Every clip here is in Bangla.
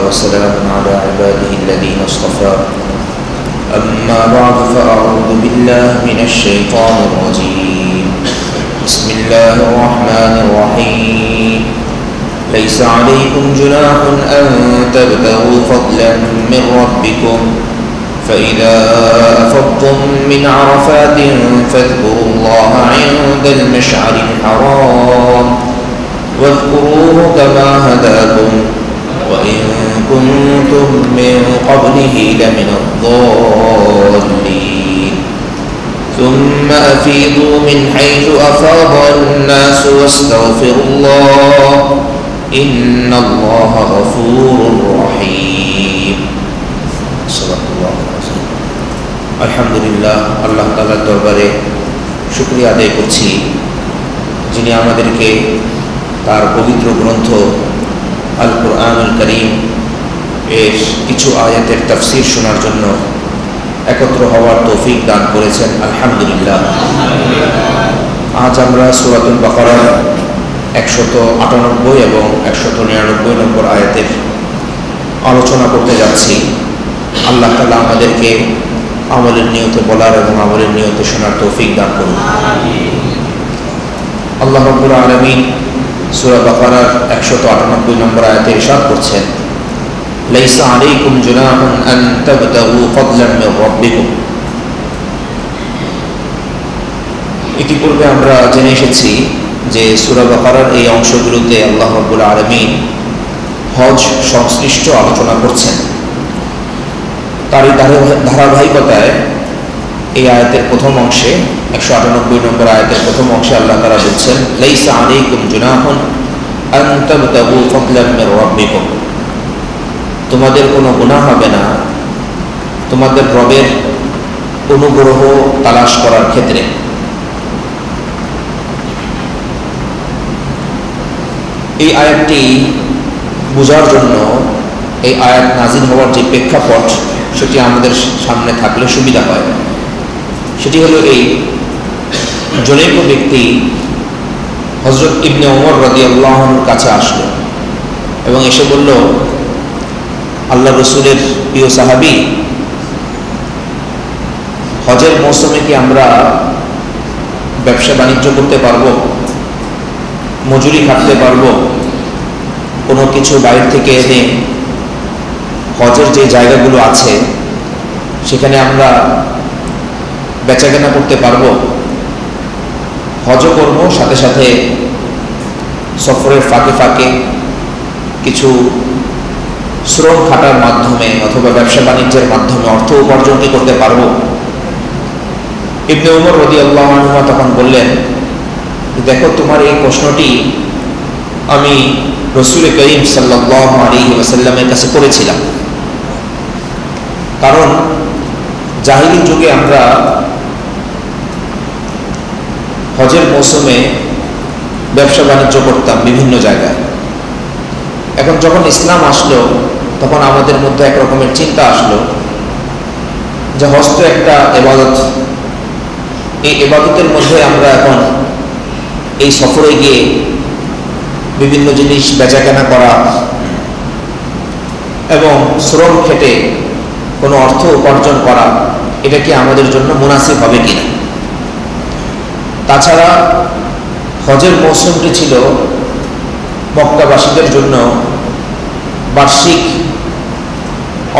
وسلام على عباده الذين اصطفى أما بعد فأعوذ بالله من الشيطان الرجيم بسم الله الرحمن الرحيم ليس عليكم جناح أن تبتغوا فضلا من ربكم فإذا أفضتم من عرفات فاذكروا الله عند المشعر الحرام واذكروه كما هداكم وإن كنتم من قبله لمن الضالين ثم أفيضوا من حيث أفاض الناس واستغفروا الله إن الله غفور رحيم صدق الله العظيم আলহামদুলিল্লাহ আল্লাহ তাআলার দরবারে শুকরিয়া আদায় করছি যিনি আমাদেরকে তার পবিত্র গ্রন্থ আল কুরআনুল কারীম এর কিছু আয়াতের তাফসীর শোনার জন্য একত্র হওয়ার তৌফিক দান করেছেন। আলহামদুলিল্লাহ। আজ আমরা সূরাতুল বাকারার 198 এবং 199 নম্বর আয়াতের আলোচনা করতে যাচ্ছি। আল্লাহ তাআলা আমাদেরকে আমলের নিয়তে বলার এবং আমলের নিয়তে শোনার তৌফিক দান করুন। আল্লাহ রাব্বুল আলামিন সূরা বাকারার 198 নম্বর আয়াতে ইরশাদ করছেন, লাইসা আলাইকুম জুনাহুন আন তাবতাগু ফাদলান মির রাব্বিকুম। ইতিপূর্বে আমরা জেনে এসেছি যে সূরা বাকারার এই অংশগুলোতে আল্লাহ রাব্বুল আলামিন হজ সংশ্লিষ্ট আলোচনা করছেন। তারই ধারাবাহিকতায় এই আয়াতের প্রথম অংশে 198 নম্বর আয়াতের প্রথম অংশে আল্লাহ তাআলা বলছেন, লাইসা আলাইকুম জুনাহুন আন তাবতাগু ফাদলান মির রাব্বিকুম। তোমাদের কোনো গুনাহ হবে না তোমাদের রবের অনুগ্রহ তালাশ করার ক্ষেত্রে। এই আয়াতটি বোঝার জন্য এই আয়াত নাজিল হওয়ার যে প্রেক্ষাপট সেটি আমাদের সামনে থাকলে সুবিধা হয়। সেটি হলো এই, জনৈক ব্যক্তি হযরত ইবনে ওমর রাদিয়াল্লাহু আনহুর কাছে আসলো এবং এসে বলল, আল্লাহ রসুলের প্রিয় সাহাবী, হজের মৌসুমে কি আমরা ব্যবসা বাণিজ্য করতে পারবো, মজুরি খাটতে পারবো, কোনো কিছু বাইরে থেকে এনে হজের যে জায়গাগুলো আছে সেখানে আমরা বেচাকেনা করতে পারবো, হজও করবো, সাথে সাথে সফরের ফাঁকে ফাঁকে কিছু শ্রম খাটার মাধ্যমে অথবা ব্যবসা বাণিজ্যের মাধ্যমে অর্থ উপার্জন কি করতে পারবো? ইবনে ওমর রাদিয়াল্লাহু আনহু তখন বললেন, দেখো, তোমার এই প্রশ্নটি আমি রাসূল করিম সাল্লাল্লাহু আলাইহি ওয়াসাল্লামের কাছে করেছিলাম। কারণ জাহিলি যুগে আমরা হজের মৌসুমে ব্যবসা বাণিজ্য করতাম বিভিন্ন জায়গায়। এখন যখন ইসলাম আসলো তখন আমাদের মধ্যে এক রকমের চিন্তা আসলো যে হজ তো একটা ইবাদত, এই ইবাদতের মধ্যে আমরা এখন এই সফরে গিয়ে বিভিন্ন জিনিস বেচাকেনা করা এবং শ্রম খেটে কোনো অর্থ উপার্জন করা, এটা কি আমাদের জন্য মুনাসিব হবে কিনা? তাছাড়া হজের মৌসুমটি ছিল মক্কাবাসীদের জন্য বার্ষিক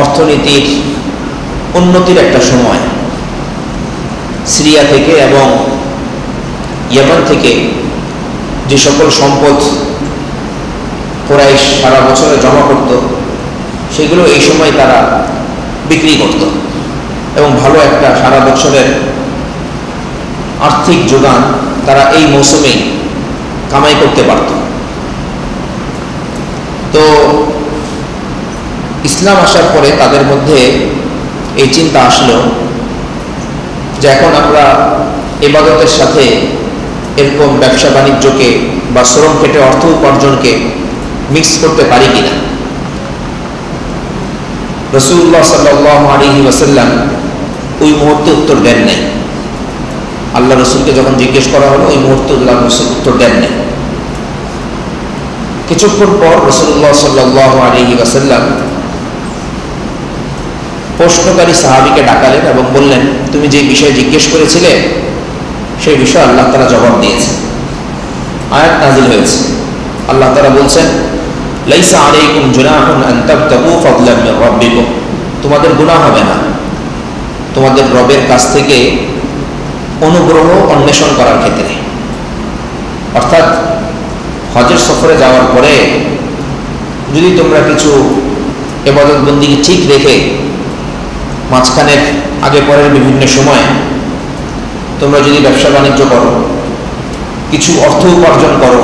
অর্থনীতির উন্নতির একটা সময়। সিরিয়া থেকে এবং ইয়েমেন থেকে যে সকল সম্পদ কুরাইশ সারা বছরে জমা করত সেগুলো এই সময় তারা বিক্রি করত এবং ভালো একটা সারা বছরের আর্থিক যোগান তারা এই মৌসুমেই কামাই করতে পারত। তো ইসলাম আসার পরে তাদের মধ্যে এই চিন্তা আসলো যে এখন আমরা ইবাদতের সাথে এরকম ব্যবসা বাণিজ্যকে বা শ্রম খেটে অর্থ উপার্জনকে মিক্স করতে পারি কিনা। রাসূলুল্লাহ সাল্লাল্লাহু আলাইহি ওয়াসাল্লাম ওই মুহূর্তে উত্তর দেন নাই। আল্লাহ রসুলকে যখন জিজ্ঞেস করা হলো ওই মুহূর্তে আল্লাহ রসুল উত্তর দেন নাই। কিছুক্ষণ পর রাসূলুল্লাহ সাল্লাল্লাহু আলাইহি ওয়াসাল্লাম প্রশ্নকারী সাহাবীকে ডাকালেন এবং বললেন, তুমি যে বিষয়ে জিজ্ঞেস করেছিলে সেই বিষয়ে আল্লাহ তাআলা জবাব দিয়েছে। আয়াত নাযিল হয়েছে। আল্লাহ তাআলা বলছেন, লাইসা আলাইকুম জুনাহুন আন তাবতাগু ফাদলাম মির রাব্বিকুম, তোমাদের গুনাহ হবে না তোমাদের রবের কাছ থেকে অনুগ্রহ অন্বেষণ করার ক্ষেত্রে। অর্থাৎ হজের সফরে যাওয়ার পরে যদি তোমরা কিছু ইবাদত বন্দেগী ঠিক রেখে মাঝখানের আগে পরের বিভিন্ন সময় তোমরা যদি ব্যবসা বাণিজ্য করো, কিছু অর্থ উপার্জন করো,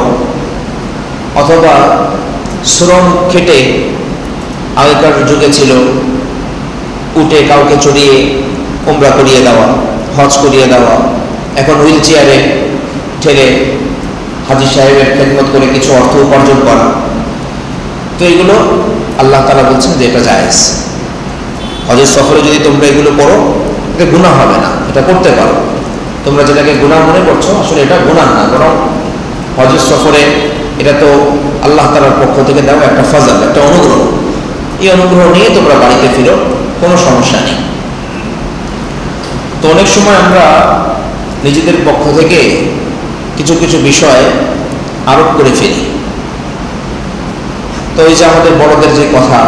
অথবা শ্রম খেটে, আগেকার যুগে ছিল উটে কাউকে চড়িয়ে উমরা করিয়ে দেওয়া, হজ করিয়ে দেওয়া, এখন হুইল চেয়ারে ঠেলে হাজী সাহেবের খেদমত করে কিছু অর্থ উপার্জন করা, তো এগুলো আল্লাহ তাআলা বলছেন যে এটা জায়েজ। হজের সফরে যদি তোমরা এগুলো করো, এটা গুনাহ হবে না, এটা করতে পারো। তোমরা যেটাকে গুনাহ মনে করছো, আসলে এটা গুনাহ না, বরং হজের সফরে এটা তো আল্লাহ তাআলার পক্ষ থেকে দেওয়া একটা ফজল, একটা অনুগ্রহ। এই অনুগ্রহ নিয়ে তোমরা বাড়িতে ফিরো, কোনো সমস্যা নেই। তো অনেক সময় আমরা নিজেদের পক্ষ থেকে কিছু কিছু বিষয় আরোপ করে ফেলি। তো এই যে আমাদের বড়দের যে কথা,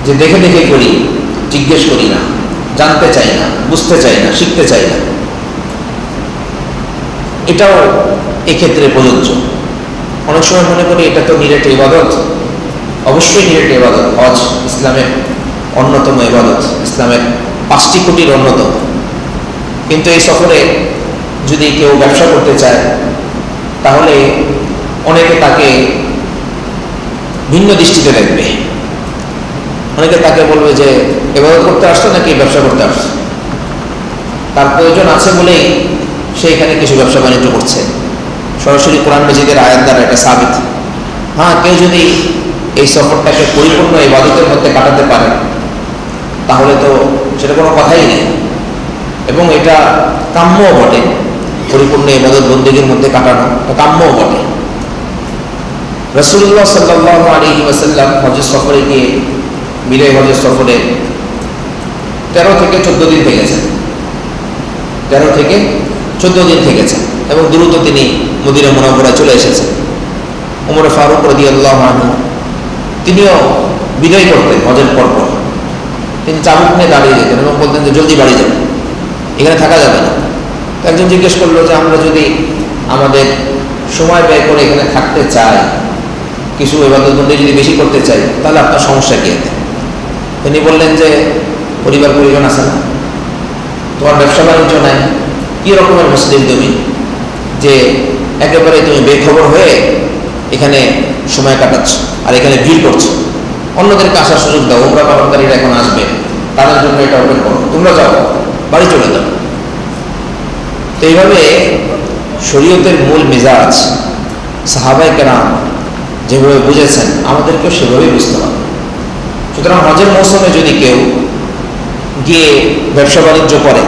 যে দেখে দেখে করি, জিজ্ঞেস করি না, জানতে চাই না, বুঝতে চাই না, শিখতে চাই না, এটাও এক্ষেত্রে প্রযোজ্য। অনেক সময় মনে করি এটা তো নিরেট ইবাদত। অবশ্যই নিরেট ইবাদত। হজ ইসলামের অন্যতম ইবাদত, ইসলামের 5টি কোটির অন্যতম। কিন্তু এই সফরে যদি কেউ ব্যবসা করতে চায়, তাহলে অনেকে তাকে ভিন্ন দৃষ্টিতে দেখবে। অনেকে তাকে বলবে যে ইবাদত করতে আসছো নাকি ব্যবসা করতে আসছো। তার প্রয়োজন আছে বলেই সে এখানে কিছু ব্যবসা বাণিজ্য করছে। সরাসরি কোরআন মাজিদের আয়াত দ্বারা এটা সাবিত। হ্যাঁ, কেউ যদি এই সফরটাকে পরিপূর্ণ ইবাদতের মধ্যে কাটাতে পারে, তাহলে তো সেটা কোনো কথাই নেই, এবং এটা কাম্যও বটে। পরিপূর্ণ ইবাদত বন্দেগীর মধ্যে কাটানো কাম্যও বটে। রাসূলুল্লাহ সাল্লাল্লাহু আলাইহি ওয়াসাল্লাম হজের সফরে গিয়ে, বিদায় হজের সফরে 13 থেকে 14 দিন থেকেছেন। 13 থেকে 14 দিন থেকেছেন এবং দ্রুত তিনি মদিনা মুনাওয়ারায় চলে এসেছেন। ওমর ফারুক রাদিয়াল্লাহু আনহু তিনিও বিদায় করতেন হজের পরপর। তিনি চাবুক নিয়ে দাঁড়িয়ে যেতেন এবং বলতেন যে জলদি বাড়ি যাবেন, এখানে থাকা যাবে না। একজন জিজ্ঞেস করলো যে আমরা যদি আমাদের সময় ব্যয় করে এখানে থাকতে চাই, কিছু ইবাদত বন্দেগী যদি বেশি করতে চাই, তাহলে আপনার সমস্যা কি? তিনি বললেন যে পরিবার পরিজন আছে না, তোমার ব্যবসা বাণিজ্য নাই, কি রকমের মুসলিম তুমি যে একেবারে তুমি বেখবর হয়ে এখানে সময় কাটাচ্ছ আর এখানে ভিড় করছো। অন্যদেরকে আসার সুযোগ দাও, উমরা পালনকারীরা এখন আসবে, তাদের জন্য এটা ওপেন করো, তোমরা যাও, বাড়ি চলে যাও। তো এইভাবে শরীয়তের মূল মেজাজ সাহাবায়ে কেরাম যেভাবে বুঝেছেন, আমাদেরকেও সেভাবেই বুঝতে হবে। সুতরাং হজের মৌসুমে যদি কেউ গিয়ে ব্যবসা বাণিজ্য করে,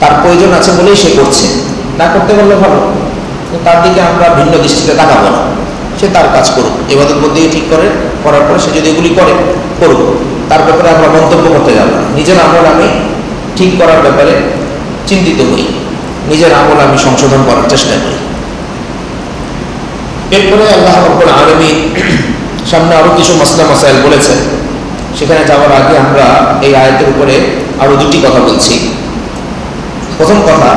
তার প্রয়োজন আছে বলেই সে করছে, না করতে পারলে ভালো, তো তার দিকে আমরা ভিন্ন দৃষ্টিতে তাকাবো না। সে তার কাজ করুক, ইবাদত বন্দেগী ঠিক করে করার পরে সে যদি এগুলি করে করুক, তার ব্যাপারে আমরা মন্তব্য করতে যাব না। নিজের আমল আমি ঠিক করার ব্যাপারে চিন্তিত হই, নিজের আমল আমি সংশোধন করার চেষ্টা করি। এরপরে আল্লাহ রাব্বুল আলামিন সামনে আরো কিছু মাসলা মাসাইল বলেছেন। সেখানে যাওয়ার আগে আমরা এই আয়াতের উপরে আরো দুটি কথা বলছি। প্রথম কথা,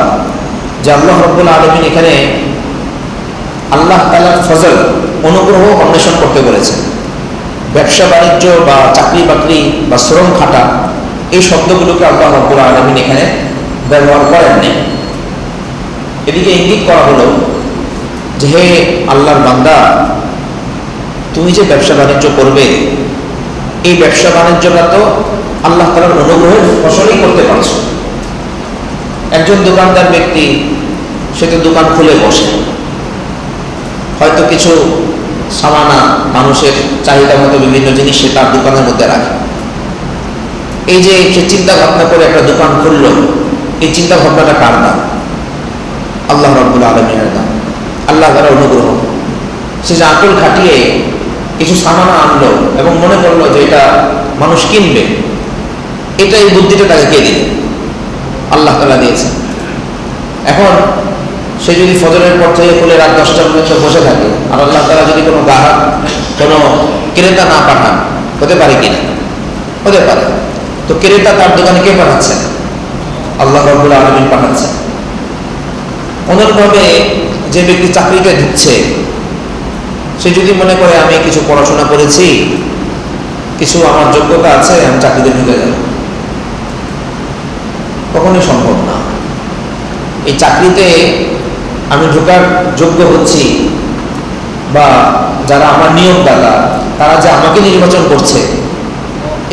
যে আল্লাহ রাব্বুল আলামিন এখানে আল্লাহ তাআলার ফজল, অনুগ্রহ অন্বেষণ করতে বলেছেন। ব্যবসা বাণিজ্য বা চাকরি বাকরি বা শ্রম খাটা, এই শব্দগুলোকে আল্লাহ রাব্বুল আলামিন এখানে ব্যবহার করেননি। এদিকে ইঙ্গিত করা হলো যে হে আল্লাহর বান্দা, তুমি যে ব্যবসা বাণিজ্য করবে, এই ব্যবসা বাণিজ্যটা তো আল্লাহ তাআলার অনুগ্রহের ফসলই করতে পারছো। একজন দোকানদার ব্যক্তি, সে তো দোকান খুলে বসে, হয়তো কিছু সামানা মানুষের চাহিদা মতো বিভিন্ন জিনিস সে তার দোকানের মধ্যে রাখে। এই যে সে চিন্তা ভাবনা করে একটা দোকান খুললো, এই চিন্তা ভাবনাটা কার দাম? আল্লাহ রাব্বুল আলামিনের দাম, আল্লাহ তাআলার অনুগ্রহ। সে যে আকল খাটিয়ে কিছু সামানা আনলো এবং মনে করলো যে এটা মানুষ কিনবে, এটা এই বুদ্ধিটা তাকে কে দিল? আল্লাহ তাআলা দিয়েছেন। এখন সে যদি ফজরের পর থেকে খুলে রাত 10টা পর্যন্ত বসে থাকে, আর আল্লাহ তাআলা যদি কোনো গ্রাহক, কোনো ক্রেতা না পাঠান, হতে পারে কিনা? হতে পারে। তো ক্রেতা তার দোকানে কে পাঠাচ্ছেন? আল্লাহ রাব্বুল আলামিন পাঠাচ্ছেন। অনুরূপভাবে যে ব্যক্তি চাকরিতে ঢুকছে, সে যদি মনে করে আমি কিছু পড়াশোনা করেছি, কিছু আমার যোগ্যতা আছে, আমি চাকরিতে ঢুকে যাব, কখনোই সম্ভব না। এই চাকরিতে আমি ঢোকার যোগ্য হচ্ছি, বা যারা আমার নিয়োগদাতা তারা যে আমাকে নির্বাচন করছে,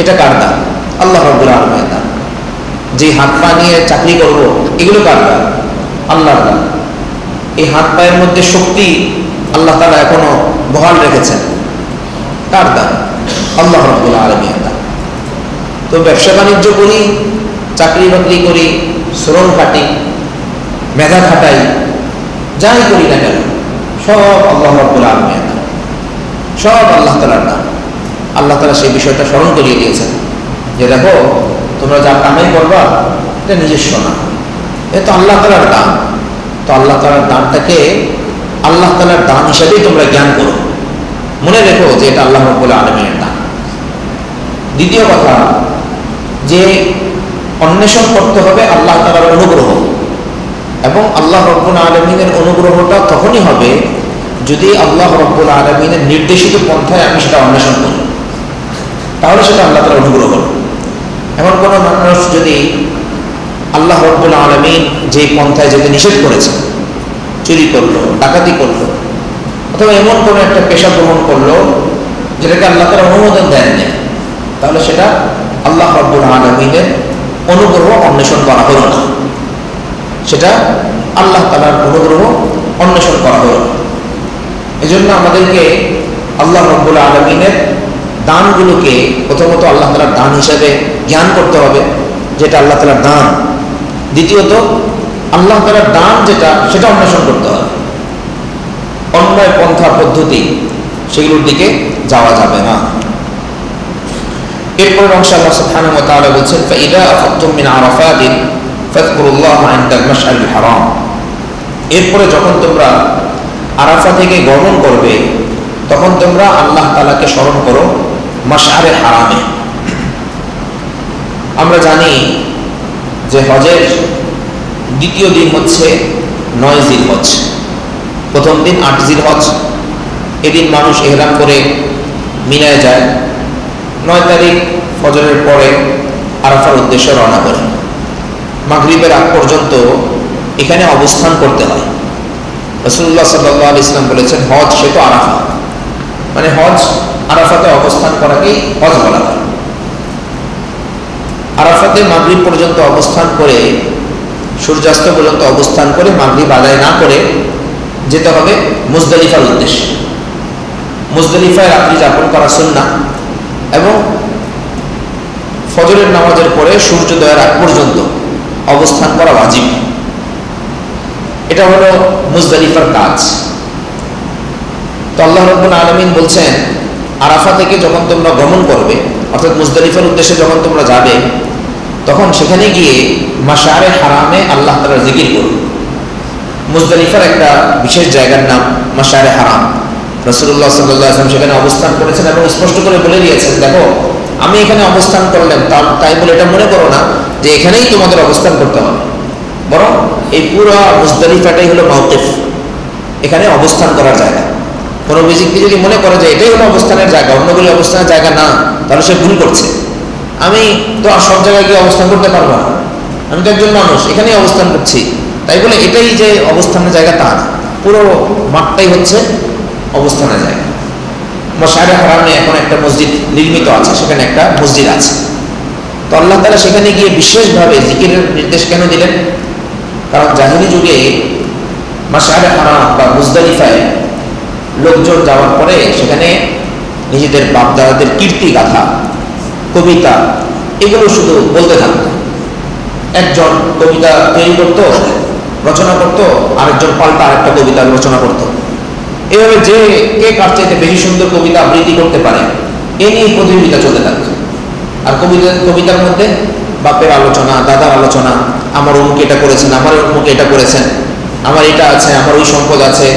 এটা কার দান? আল্লাহ রাব্বুল আলামিনের দান। যে হাত পা নিয়ে চাকরি করব, এগুলো কার দান? আল্লাহর দান। এই হাত পায়ের মধ্যে শক্তি আল্লাহ তাআলা এখনো বহাল রেখেছেন, কার দান? আল্লাহ রাব্বুল আলামিনের দান। তো ব্যবসা বাণিজ্য করি, চাকরি বাকরি করি, শ্রম খাটি, মেধা খাটাই, যাই করি না কেন, সব আল্লাহ রাব্বুল আলামিনের দান, সব আল্লাহ তাআলার দান। আল্লাহ তাআলা সেই বিষয়টা স্মরণ করিয়ে দিয়েছেন যে দেখো, তোমরা যা কামাই করবা এটা নিজস্ব না, এ তো আল্লাহ তাআলার দান। তো আল্লাহ তাআলার দানটাকে আল্লাহ তাআলার দান হিসেবেই তোমরা জ্ঞান করো, মনে রেখো যে এটা আল্লাহ রাব্বুল আলামিনের দান। দ্বিতীয় কথা, যে অন্বেষণ করতে হবে আল্লাহ তাআলার অনুগ্রহ, এবং আল্লাহ রাব্বুল আলামিনের অনুগ্রহটা তখনই হবে যদি আল্লাহ রাব্বুল আলামিনের নির্দেশিত পন্থায় আমি সেটা অন্বেষণ করি, তাহলে সেটা আল্লাহ তাআলার অনুগ্রহ হলো। এমন কোনো মানুষ যদি আল্লাহ রাব্বুল আলামিন যে পন্থায় যেতে নিষেধ করেছে, চুরি করলো, ডাকাতি করলো, অথবা এমন কোনো একটা পেশা গ্রহণ করলো যেটাকে আল্লাহ তাআলা অনুমোদন দেন না, তাহলে সেটা আল্লাহ রাব্বুল আলামিনের অনুগ্রহ অন্বেষণ করা হলো না, সেটা আল্লাহ তাআলার অনুগ্রহ অন্বেষণ করা হলো। এজন্য আমাদেরকে আল্লাহ রাব্বুল আলামিনের দানগুলোকে প্রথমত আল্লাহ তাআলার দান হিসেবে জ্ঞান করতে হবে, যেটা আল্লাহ তাআলার দান। দ্বিতীয়ত, আল্লাহ তাআলার দান যেটা, সেটা অন্বেষণ করতে হবে। অন্যায় পন্থা পদ্ধতি সেগুলোর দিকে যাওয়া যাবে না। এরপর অংশ আল্লাহ সুবহানাহু ওয়া তাআলা বলেছেন, ফাইদা আফাদতুম মিন আরাফাতিন ফাযকুরুল্লাহা ইনদাল মাশআরিল হারাম। এরপরে যখন তোমরা আরাফা থেকে গমন করবে, তখন তোমরা আল্লাহ তাআলাকে স্মরণ করো মাশআরে হারামে। আমরা জানি যে হজের দ্বিতীয় দিন হচ্ছে 9 জিলহজ, প্রথম দিন 8 জিলহজ। এদিন মানুষ ইহরাম করে মিনায় যায়, 9 তারিখ ফজরের পরে আরাফার উদ্দেশ্যে রওনা করে। মাগরিবের আগ পর্যন্ত এখানে অবস্থান করতে হয়। রাসূলুল্লাহ সাল্লাল্লাহু আলাইহি ওয়াসাল্লাম বলেছেন, হজ সে তো আরাফা, মানে হজ আরাফাতে অবস্থান করাকেই হজ বলা হয়। আরাফাতে মাগরিব পর্যন্ত অবস্থান করে, সূর্যাস্ত পর্যন্ত অবস্থান করে, মাগরিব আদায় না করে যেতে হবে মুজদালিফার উদ্দেশ্যে। মুজদালিফায় রাত্রি যাপন করা সুন্নাহ, এবং ফজরের নামাজের পরে সূর্যোদয়ের আগ পর্যন্ত অবস্থান করা ওয়াজিব। এটা হলো মুজদালিফার কাজ। তো আল্লাহ রাব্বুল আলামিন বলছেন, আরাফা থেকে যখন তোমরা গমন করবে, অর্থাৎ মুজদালিফার উদ্দেশ্যে যখন তোমরা যাবে, তখন সেখানে গিয়ে মাশআরে হারামে আল্লাহ তাআলার জিকির করো। মুজদালিফার একটা বিশেষ জায়গার নাম মাশআরে হারাম। রাসূলুল্লাহ সাল্লাল্লাহু আলাইহি ওয়াসাল্লাম সেখানে অবস্থান করেছেন এবং স্পষ্ট করে বলে দিয়েছেন, দেখো আমি এখানে অবস্থান করলাম তাই বলে এটা মনে করো না যে এখানেই তোমাদের অবস্থান করতে হবে, বরং এই পুরো মুজদালিফাটাই হলো মাওকিফ, এখানে অবস্থান করার জায়গা। কোনো ব্যক্তি যদি মনে করে যে এটাই হলো অবস্থানের জায়গা, অন্যগুলি অবস্থানের জায়গা না, তাহলে সে ভুল করছে। আমি তো আর সব জায়গায় গিয়ে অবস্থান করতে পারবো না, আমি তো একজন মানুষ, এখানেই অবস্থান করছি, তাই বলে এটাই যে অবস্থানের জায়গা তা না, পুরো মাঠটাই হচ্ছে অবস্থানের জায়গা। মাশআরে হারামে এখন একটা মসজিদ নির্মিত আছে, সেখানে একটা মসজিদ আছে। তো আল্লাহ তাআলা সেখানে গিয়ে বিশেষভাবে জিকিরের নির্দেশ কেন দিলেন? কারণ জাহেলি যুগে মাশআরে হারাম বা মুজদালিফায় লোকজন যাওয়ার পরে সেখানে নিজেদের বাপদাদাদের কীর্তি গাথা, কবিতা, এগুলো শুধু বলতে থাকতো। একজন কবিতা তৈরি করত, রচনা করত, আরেকজন পাল্টা আরেকটা কবিতা রচনা করত। এভাবে যে কে কার চাইতে বেশি সুন্দর কবিতা আবৃত্তি করতে পারে, এ নিয়ে প্রতিযোগিতা চলতে থাকতো। আর কবিতার মধ্যে বাপের আলোচনা, দাদার আলোচনা, আমার অমুক এটা করেছেন, আমার অমুক এটা করেছেন, আমার এটা আছে, আমার ওই সম্পদ আছে,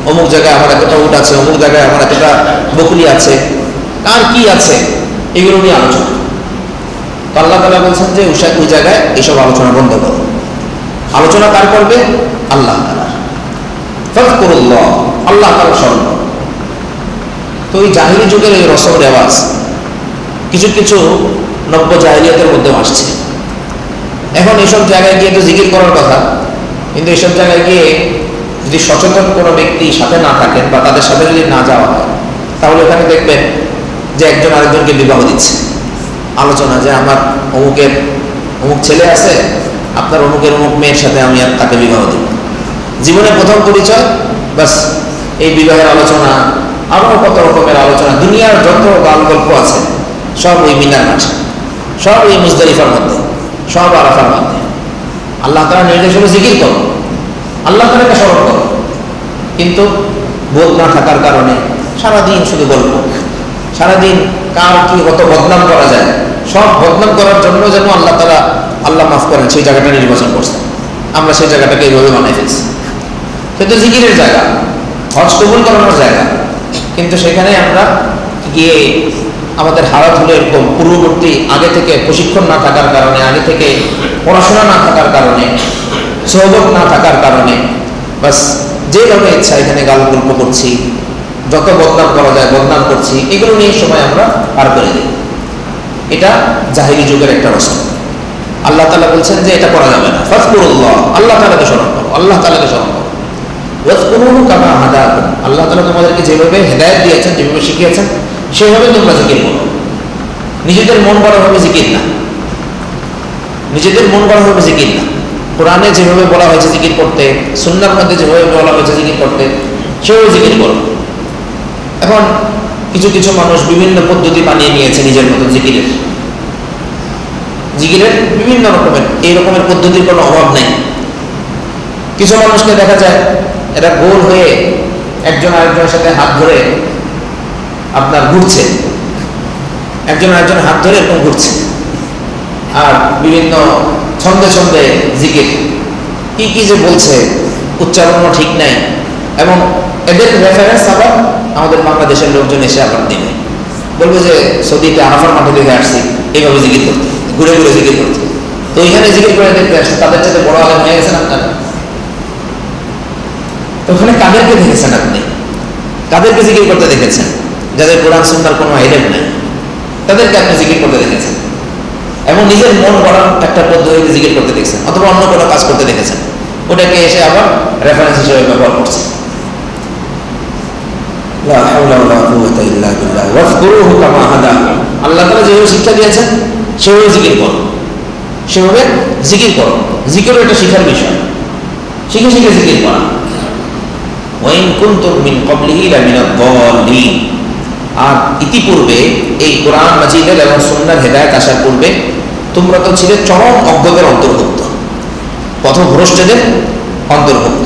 অমুক জায়গায় আমার এতটা উট আছে, অমুক জায়গায় আমার এতটা বকরি আছে, কার কি আছে, এগুলো নিয়ে আলোচনা। তো আল্লাহ তাআলা বলছেন যে ওই জায়গায় এইসব আলোচনা বন্ধ করো। আলোচনা কার করবে? আল্লাহ তাআলা। ফাযকুরুল্লাহ, আল্লাহ তাআলা স্মরণ করো। তো এই জাহিলি যুগের এই রসম রেওয়াজ কিছু কিছু নব্য জাহিলিয়াতের মধ্যেও আসছে। এখন এইসব জায়গায় গিয়ে তো জিকির করার কথা, কিন্তু এইসব জায়গায় গিয়ে যদি সচেতন কোনো ব্যক্তি সাথে না থাকেন বা তাদের সাথে যদি না যাওয়া হয়, তাহলে ওখানে দেখবেন যে একজন আরেকজনকে বিবাহ দিচ্ছে। আলোচনা যে আমার অমুক ছেলে আছে, আপনার অমুক মেয়ের সাথে আমি আর তাকে বিবাহ দিব। জীবনের প্রথম পরিচয়, বাস এই বিবাহের আলোচনা, আরও কত রকমের আলোচনা, দুনিয়ার যত গান গল্প আছে সব ওই মিনার মাঝে, সব এই মুজদালিফার মধ্যে, সব আরাফার মধ্যে। আল্লাহ তাআলা নির্দেশ হলো জিকির করো, আল্লাহ তাআলাকে স্মরণ করো। কিন্তু বোধ না থাকার কারণে সারাদিন শুধু গল্প, সারাদিন কার কি কত বদনাম করা যায়, সব বদনাম করার জন্য যেন আল্লাহ তাআলা, আল্লাহ মাফ করেন, সেই জায়গাটা নির্বাচন করছে। আমরা সেই জায়গাটাকে এইভাবে বানাই ফেলছি। সেটা জিকিরের জায়গা, হজ কবুল করানোর জায়গা, কিন্তু সেখানে আমরা গিয়ে আমাদের হারাত হলো এরকম পূর্ববর্তী আগে থেকে প্রশিক্ষণ না থাকার কারণে, আগে থেকে পড়াশোনা না থাকার কারণে, সোহবত না থাকার কারণে বাস যেভাবে ইচ্ছা এখানে গাল গল্প করছি, যত বদনাম করা যায় বদনাম করছি, এগুলো নিয়ে সময় আমরা পার করে দিই। এটা জাহিলি যুগের একটা রসম। আল্লাহ তাআলা বলছেন যে এটা করা যাবে না। ফাযকুরুল্লাহ, আল্লাহ তাআলাকে স্মরণ করো, আল্লাহ তাআলাকে স্মরণ করো। ওয়াযকুরুহু কামা হাদাকুম, আল্লাহ তাআলা তোমাদেরকে যেভাবে হেদায়েত দিয়েছেন, যেভাবে শিখিয়েছেন, সেভাবে তোমরা জিকির করো। নিজেদের মন গড়া ভাবে জিকির না, নিজেদের মন গড়া ভাবে জিকির না। কোরআনে যেভাবে বলা হয়েছে জিকির করতে, সুন্নাহর মধ্যে যেভাবে বলা হয়েছে জিকির করতে, সেভাবে জিকির করো। এখন কিছু কিছু মানুষ বিভিন্ন পদ্ধতি বানিয়ে নিয়েছে নিজের মতো জিকিরের বিভিন্ন রকমের, এই রকমের পদ্ধতির কোনো অভাব নেই। কিছু মানুষকে দেখা যায় এরা গোল হয়ে একজন আরেকজনের সাথে হাত ধরে আপনার ঘুরছে, একজন আরেকজনের হাত ধরে এরকম ঘুরছে, আর বিভিন্ন ছন্দে ছন্দে জিকির, কি কি যে বলছে, উচ্চারণও ঠিক নাই। এবং এদের রেফারেন্স আবার আমাদের বাংলাদেশের লোকজন এসে আবার দিবে, বলবো যে সৌদিতে আরাফার মাঠে দেখে আসছি এইভাবে জিকির করতে, ঘুরে ঘুরে জিকির করতে। তো ওইখানে জিকির করে দেখতে আসছে, তাদের সাথে বড় আলেম হয়ে গেছেন আপনারা। তো ওখানে কাদেরকে দেখেছেন আপনি? কাদেরকে জিকির করতে দেখেছেন? যাদের কোরআন সুন্নাহর কোনো আইডিয়া নাই, তাদেরকে আপনি জিকির করতে দেখেছেন। এবং নিজের মন গড়ার একটা পদ্ধতিতে জিকির করতে দেখছেন, অথবা অন্য কোনো কাজ করতে দেখেছেন, ওটাকে এসে আবার রেফারেন্স হিসেবে ব্যবহার করছে। লা হাওলা ওয়ালা কুওয়াতা ইল্লা বিল্লাহ ওয়াযকুরুহু কামা হাদাকুম, আল্লাহ তাআলা যেভাবে শিক্ষা দিয়েছেন সেভাবে জিকির করো, সেভাবে জিকির করো। জিকিরও একটা শিখার বিষয়, শিখে শিখে জিকির করা। ওয়া ইন কুনতুম মিন ক্বাবলিহি লামিনাদ দাল্লিন, আর ইতিপূর্বে এই কোরআন মাজিদের এবং সুন্নাহর হেদায়েত আসার পূর্বে তোমরা তো ছিলে চরম অজ্ঞদের অন্তর্ভুক্ত, পথভ্রষ্টদের অন্তর্ভুক্ত।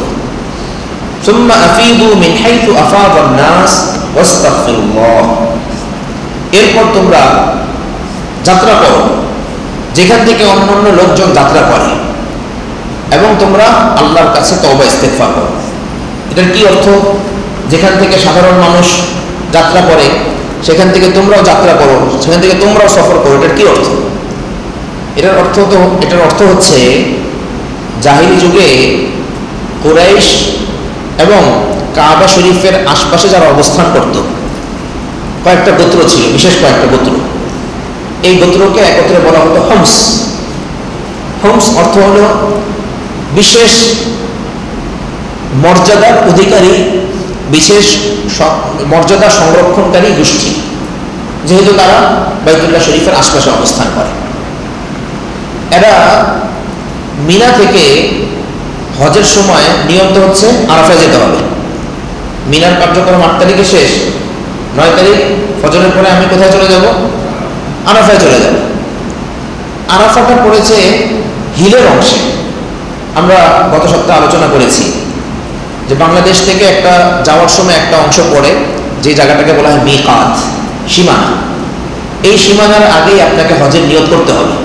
সুম্মা আফিদু মিন হাইথু আফাদান নাস ওয়াস্তাগফিরুল্লাহ, এরপর তোমরা যাত্রা করো যেখান থেকে অন্যান্য লোকজন যাত্রা করে, এবং তোমরা আল্লাহর কাছে তওবা ইস্তেগফার করো। এটার কি অর্থ? যেখান থেকে সাধারণ মানুষ যাত্রা করে সেখান থেকে তোমরাও যাত্রা করো, সেখান থেকে তোমরাও সফর করো। এটার কি অর্থ? এটার অর্থ হচ্ছে জাহিলি যুগে কুরাইশ এবং কাবা শরীফের আশপাশে যারা অবস্থান করত, কয়েকটা গোত্র ছিল, বিশেষ কয়েকটা গোত্র। এই গোত্রকে একত্রে বলা হতো হমস। হমস অর্থ হলো বিশেষ মর্যাদার অধিকারী, বিশেষ মর্যাদা সংরক্ষণকারী গোষ্ঠী, যেহেতু তারা বাইতুল্লাহ শরীফের আশপাশে অবস্থান করে। এরা মিনা থেকে হজের সময় নিয়মিত হচ্ছে আরাফায় যেতে হবে। মিনার কার্যক্রম 8 তারিখে শেষ, 9 তারিখ ফজরের পরে আমি কোথায় চলে যাব? আরাফায় চলে যাব। আরাফাটা পড়েছে হিলের অংশে। আমরা গত সপ্তাহে আলোচনা করেছি যে বাংলাদেশ থেকে একটা যাওয়ার সময় একটা অংশ পড়ে, যে জায়গাটাকে বলা হয় মিকাত, সীমানা। এই সীমানার আগেই আপনাকে হজের নিয়ত করতে হবে।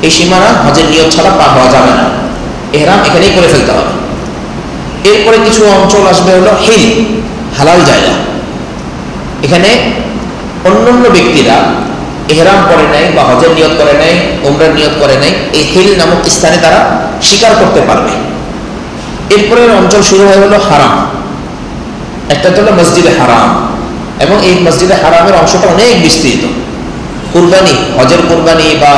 এই সীমানা হজের নিয়ত ছাড়া পার হওয়া যাবে না, এহরাম এখানেই করে ফেলতে হবে। এরপরে কিছু অঞ্চল আসবে হলো হিল, হালাল জায়গা। এখানে অন্যান্য ব্যক্তিরা এহরাম করে নাই বা হজের নিয়ত করে নাই, উমরার নিয়ত করে নাই, এই হিল নামক স্থানে তারা শিকার করতে পারবে। এরপরের অঞ্চল শুরু হয়ে হলো হারাম। একটা হলো মসজিদে হারাম, এবং এই মসজিদে হারামের অংশটা অনেক বিস্তৃত। কুরবানি, হজের কুরবানি বা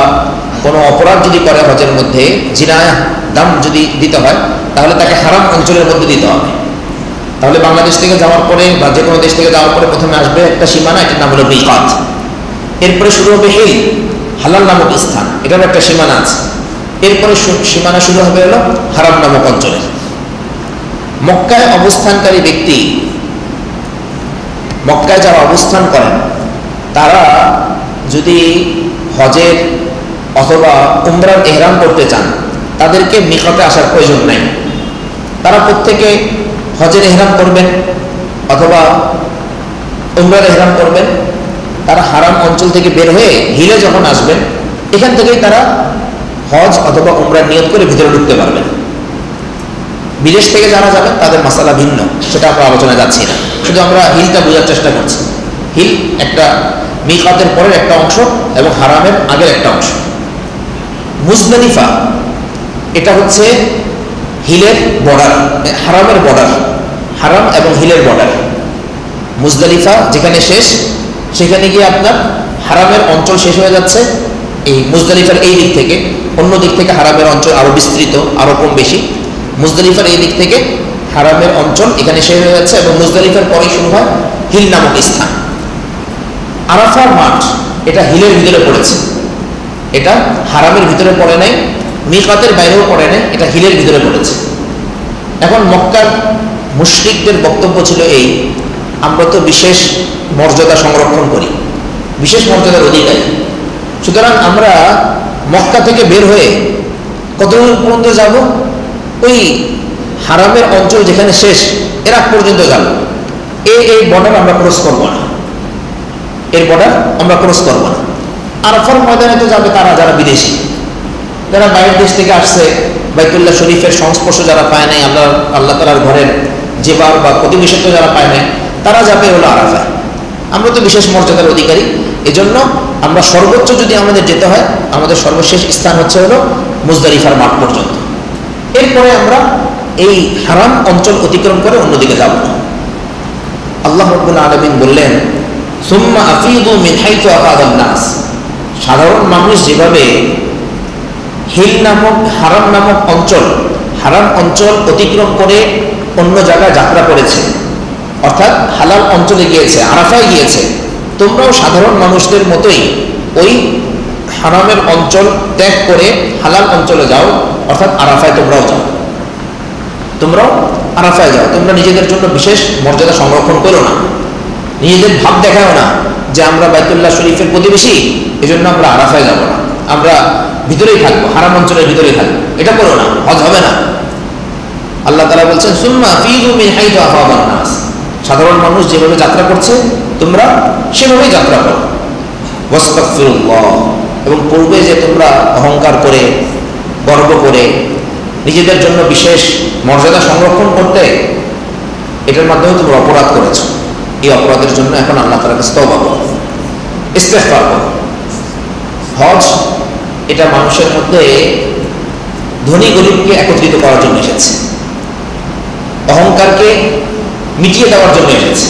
কোনো অপরাধ যদি করে হজের মধ্যে, জিনায়া দাম যদি দিতে হয়, তাহলে তাকে হারাম অঞ্চলের মধ্যে দিতে হবে। তাহলে বাংলাদেশ থেকে যাওয়ার পরে বা যে কোনো দেশ থেকে যাওয়ার পরে প্রথমে আসবে একটা সীমানা, এটার নাম হলো মিকাত। এরপরে শুরু হবে হিল, হালাল নামক স্থান, এটারও একটা সীমানা আছে। এরপরে সীমানা শুরু হবে হলো হারাম নামক অঞ্চলে। মক্কায় অবস্থানকারী ব্যক্তি, মক্কায় যারা অবস্থান করেন, তারা যদি হজের অথবা উমরার এহরাম করতে চান, তাদেরকে মিকাতে আসার প্রয়োজন নাই। তারা প্রত্যেকে হজের এহরাম করবেন অথবা উমরার এহরাম করবেন। তারা হারাম অঞ্চল থেকে বের হয়ে হিলে যখন আসবেন, এখান থেকেই তারা হজ অথবা উমরার নিয়ত করে ভিতরে ঢুকতে পারবেন। বিদেশ থেকে যারা যাবেন তাদের মাসালা ভিন্ন, সেটা আমরা আলোচনা যাচ্ছি না, শুধু আমরা হিলটা বোঝার চেষ্টা করছি। হিল একটা মিকাতের পরের একটা অংশ এবং হারামের আগের একটা অংশ। মুজদালিফা, এটা হচ্ছে হিলের বর্ডার, হারামের বর্ডার, হারাম এবং হিলের বর্ডার। মুজদালিফা যেখানে শেষ, সেখানে গিয়ে আপনার হারামের অঞ্চল শেষ হয়ে যাচ্ছে এই মুজদালিফার এই দিক থেকে। অন্য দিক থেকে হারামের অঞ্চল আরো বিস্তৃত, আরো কম বেশি। মুজদালিফার এই দিক থেকে হারামের অঞ্চল এখানে শেষ হয়ে যাচ্ছে, এবং মুজদালিফার পরে শুরু হয় হিল নামক স্থান। আরাফার মাঠ, এটা হিলের ভিতরে পড়েছে, এটা হারামের ভিতরে পড়ে নাই, মিকাতের বাইরেও পড়ে নাই, এটা হিলের ভিতরে পড়েছে। এখন মক্কার মুশরিকদের বক্তব্য ছিল এই, আমরা তো বিশেষ মর্যাদা সংরক্ষণ করি, বিশেষ মর্যাদার অধিকারী, সুতরাং আমরা মক্কা থেকে বের হয়ে কতদূর পর্যন্ত যাব, ওই হারামের অঞ্চল যেখানে শেষ এর আগ পর্যন্ত যাব, এই বর্ডার আমরা ক্রস করবো না, এর বর্ডার আমরা ক্রস করবো না। আরাফার ময়দানে তো যাবে তারা যারা বিদেশি, যারা বাইরের দেশ থেকে আসছে, বাইতুল্লাহ শরীফের সংস্পর্শ যারা পায় নাই, আল্লাহ তাআলার ঘরের জেবার বা প্রতিবেশিত্ব যারা পায় নাই, তারা যাবে হলো আরাফায়। আমরা তো বিশেষ মর্যাদার অধিকারী, এজন্য আমরা সর্বোচ্চ যদি আমাদের যেতে হয়, আমাদের সর্বশেষ স্থান হচ্ছে হলো মুজদালিফার মাঠ পর্যন্ত। এরপরে আমরা এই হারাম অঞ্চল অতিক্রম করে অন্যদিকে যাব না। আল্লাহ রাব্বুল আলামিন বললেন, সুম্মা আফিদু মিন হাইতু আফাদান নাস। সাধারণ মানুষ যেভাবে হিল নামক হারাম নামক অঞ্চল, হারাম অঞ্চল অতিক্রম করে অন্য জায়গায় যাত্রা করেছে, অর্থাৎ হালাল অঞ্চলে গিয়েছে, আরাফায় গিয়েছে, তোমরাও সাধারণ মানুষদের মতোই ওই হারামের অঞ্চল ত্যাগ করে হালাল অঞ্চলে যাও, অর্থাৎ আরাফায় তোমরাও যাও, তোমরাও আরাফায় যাও। তোমরা নিজেদের জন্য বিশেষ মর্যাদা সংরক্ষণ করো না, নিজেদের ভাব দেখাও না যে আমরা বাইতুল্লাহ শরীফের প্রতিবেশী, এজন্য আমরা আরাফায় যাব না, আমরা ভিতরেই থাকবো, হারাম অঞ্চলের ভিতরেই থাকবো, এটা করো না, হজ হবে না। আল্লাহ তাআলা বলছেন, সুম্মা আফিদু মিন হাইতু আফাদান নাস। সাধারণ মানুষ যেভাবে যাত্রা করছে তোমরা সেভাবেই যাত্রা করো। ওয়াস্তাগফিরুল্লাহ, এবং পূর্বে যে তোমরা অহংকার করে গর্ব করে নিজেদের জন্য বিশেষ মর্যাদা সংরক্ষণ করতে, এটার মাধ্যমে তোমরা অপরাধ করেছো, এই অপরাধের জন্য এখন আল্লাহ তাআলার কাছে তওবা করো, ইস্তিগফার করো। হজ এটা মানুষের মধ্যে ধনী গরিবকে একত্রিত করার জন্য এসেছে, অহংকারকে মিটিয়ে দেওয়ার জন্য এসেছে।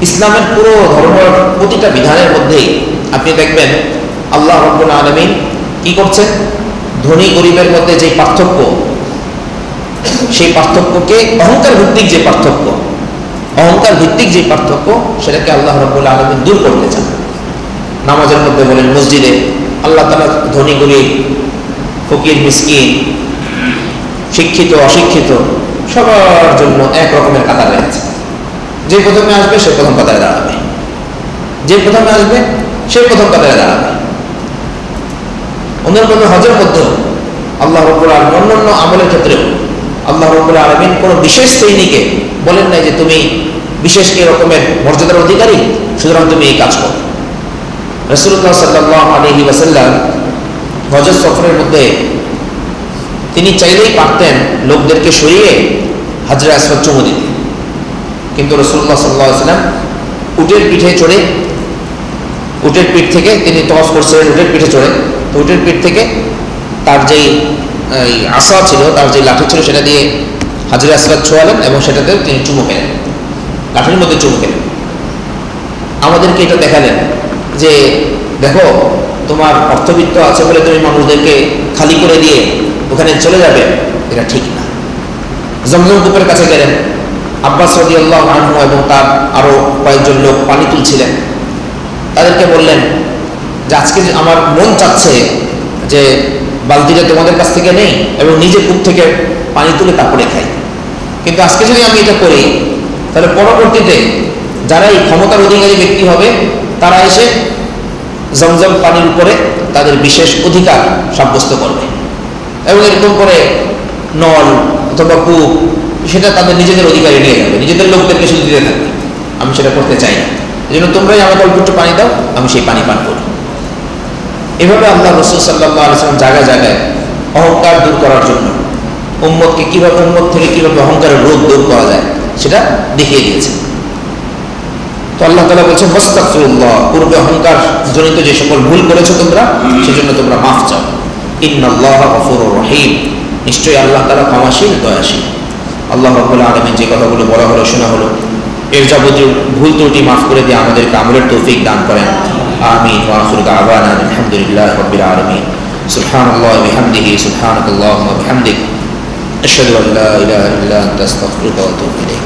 ইসলামের পুরো ধর্মের প্রতিটা বিধানের মধ্যেই আপনি দেখবেন আল্লাহ রাব্বুল আলামিন কি করছেন, ধনী গরিবের মধ্যে যে পার্থক্য, সেই পার্থক্যকে অহংকার ভিত্তিক যে পার্থক্য, অহংকার ভিত্তিক যে পার্থক্য, সেটাকে আল্লাহ রাব্বুল আলামিন দূর করতে চান। নামাজের মধ্যে বলেন, মসজিদে আল্লাহ তাআলা ধনী গরিব, ফকির মিসকিন, শিক্ষিত অশিক্ষিত সবার জন্য এক রকমের কাতার রেখেছে। যে প্রথমে আসবে সে প্রথম কাতারে দাঁড়াবে, যে প্রথমে আসবে সে প্রথম কাতারে দাঁড়াবে। অন্যান্য হজের মধ্যেও আল্লাহ রাব্বুল আলামিন, অন্যান্য আমলের ক্ষেত্রেও আল্লাহ রাব্বুল আলামিন কোনো বিশেষ শ্রেণীকে বলেন নাই যে তুমি বিশেষ এই রকমের মর্যাদার অধিকারী, সুতরাং তুমি এই কাজ করো। রাসূলুল্লাহ সাল্লাল্লাহু আলাইহি ওয়াসাল্লাম হজের সফরের মধ্যে তিনি চাইলেই পারতেন লোকদেরকে সরিয়ে হাজরে আসওয়াদ চুমু দিতে, কিন্তু রাসূলুল্লাহ সাল্লাল্লাহু আলাইহি ওয়াসাল্লাম উটের পিঠে চড়ে, উটের পিঠ থেকে তিনি তওয়াফ করছিলেন উটের পিঠে চড়ে, তো উটের পিঠ থেকে তার যেই আসা ছিল, তার যে লাঠি ছিল, সেটা দিয়ে হাজরে আসওয়াদ ছোঁয়ালেন এবং সেটাতে তিনি চুমু খেলেন, লাঠির মধ্যে চুমু খেলেন। আমাদেরকে এটা দেখালেন যে দেখো, তোমার অর্থবিত্ত আছে বলে তুমি মানুষদেরকে খালি করে দিয়ে ওখানে চলে যাবে, এটা ঠিক না। জমজম কূপের কাছে গেলেন, আব্বাস রাদিয়াল্লাহু আনহু এবং তার আরো কয়েকজন লোক পানি তুলছিলেন। তাদেরকে বললেন যে আজকে আমার মন চাচ্ছে যে বালতিটা তোমাদের কাছ থেকে নেই এবং নিজে কূপ থেকে পানি তুলে তারপরে খাই, কিন্তু আজকে যদি আমি এটা করি তাহলে পরবর্তীতে যারা এই ক্ষমতার অধিকারী ব্যক্তি হবে তারা এসে জমজম পানির উপরে তাদের বিশেষ অধিকার সাব্যস্ত করবে এবং এরকম করে নল অথবা কূপ সেটা তাদের নিজেদের অধিকারে নিয়ে যাবে, নিজেদের লোকদেরকে শুধু দিতে থাকবে। আমি সেটা করতে চাই না, এই জন্য তোমরাই আমাকে অল্প একটু পানি দাও, আমি সেই পানি পান করি। এভাবে আল্লাহ রাসূল সাল্লাল্লাহু আলাইহি ওয়াসাল্লাম জায়গায় জায়গায় অহংকার দূর করার জন্য উম্মতকে কিভাবে, উম্মত থেকে কিভাবে অহংকারের রোগ দূর করা যায় সেটা দেখিয়ে দিয়েছে। তো আল্লাহ তাআলা বলছেন ওয়াস্তাগফিরুল্লাহ, পূর্বে অহংকার জনিত যে সকল ভুল করেছো তোমরা, সেজন্য তোমরা মাফ চাও। ইন্নাল্লাহা গফুরুর রহিম, নিশ্চয়ই আল্লাহ তাআলা ক্ষমাশীল দয়াশীল। আল্লাহ রাব্বুল আলামিন যে কথাগুলো বলা হলো, শোনা হলো, এর যাবতীয় ভুল ত্রুটি মাফ করে দিয়ে আমাদেরকে আমলের তৌফিক দান করেন। আমিন। ওয়া আখিরু দাওয়ানা আলহামদুলিল্লাহি রাব্বিল আলামিন। সুবহানাল্লাহি ওয়া বিহামদিহি, সুবহানাকাল্লাহুম্মা ওয়া বিহামদিক, আশহাদু আল্লা ইলাহা ইল্লা আনতা, আস্তাগফিরুকা ওয়া আতুবু ইলাইক।